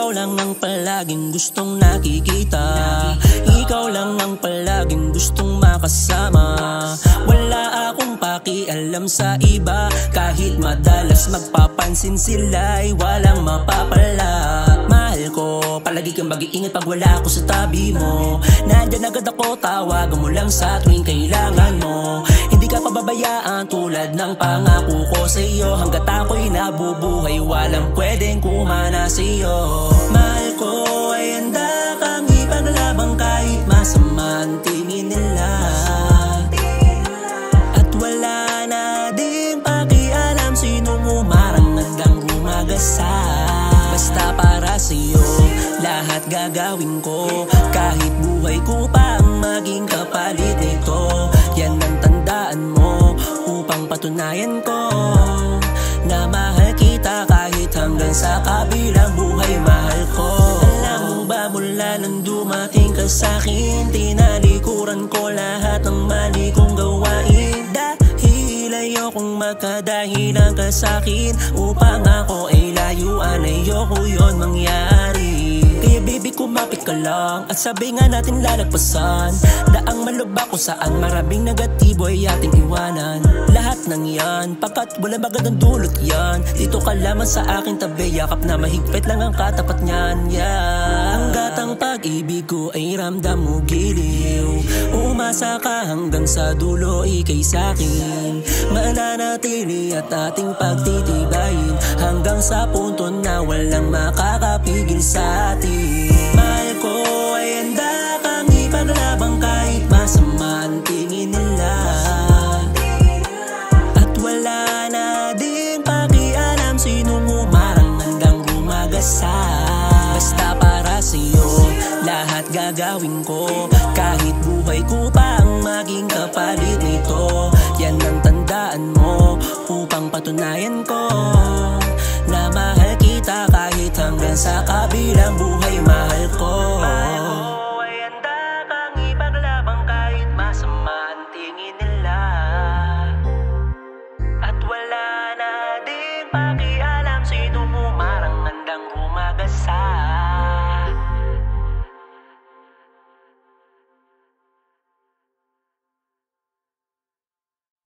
Ikaw lang ang palaging gustong nakikita, ikaw lang ang palaging gustong makasama. Wala akong pakialam sa iba, kahit madalas magpapansin sila'y walang mapapala. Mahal ko, palagi kang mag-iingat pag wala ako sa tabi mo. Nandyan agad ako, tawagan mo lang sa tuwing kailangan mo. Hindi ka pababayaan tulad ng pangako ko sa iyo. Hanggat ako'y nabubuhay, walang pwedeng kumana sa iyo. Mahal ko ay handa kang ipaglabang kahit masama ang tingin nila. At wala na din pakialam sinong umarang handang gumagasa. Basta para sa'yo, lahat gagawin ko, kahit buhay ko pa ang maging kapalit nito. Yan ang tandaan mo upang patunayan ko na mahal kita kahit hanggang sa kabilang buhay. Mahal ko. Alam mo ba mula nang dumating ka sa'kin, tinalikuran ko lahat ng mali kong gawain. Dahil ayokong magkadahilan ka sa'kin upang ako ay layuan, ayoko yon mangyari. Kaya baby kumapit ka lang at sabi nga natin lalagpasan daang malubak kung saan maraming negatibo ay ating iwanan. Lahat ng yan, pagkat wala magandang dulot yan. Dito ka lamang sa aking tabi, yakap na mahigpit lang ang katapat niyan, yeah. Hanggat ang pag-ibig ko ay ramdam mo giliw, umasa ka hanggang sa dulo ikay sa'kin. Mananatili at ating pagtitibayin hanggang sa punto na walang makakapigil sa atin. Mahal ko ay handa kang ipaglabang kahit masama ang tingin nila. At wala na din pakialam sinong umarang handang gumagasa. Basta para sa'yo, lahat gagawin ko, kahit buhay ko pa ang maging kapalit nito. Yan ang tandaan mo upang patunayan ko na mahal kita kahit hanggang sa kabilang buhay. Mahal ko.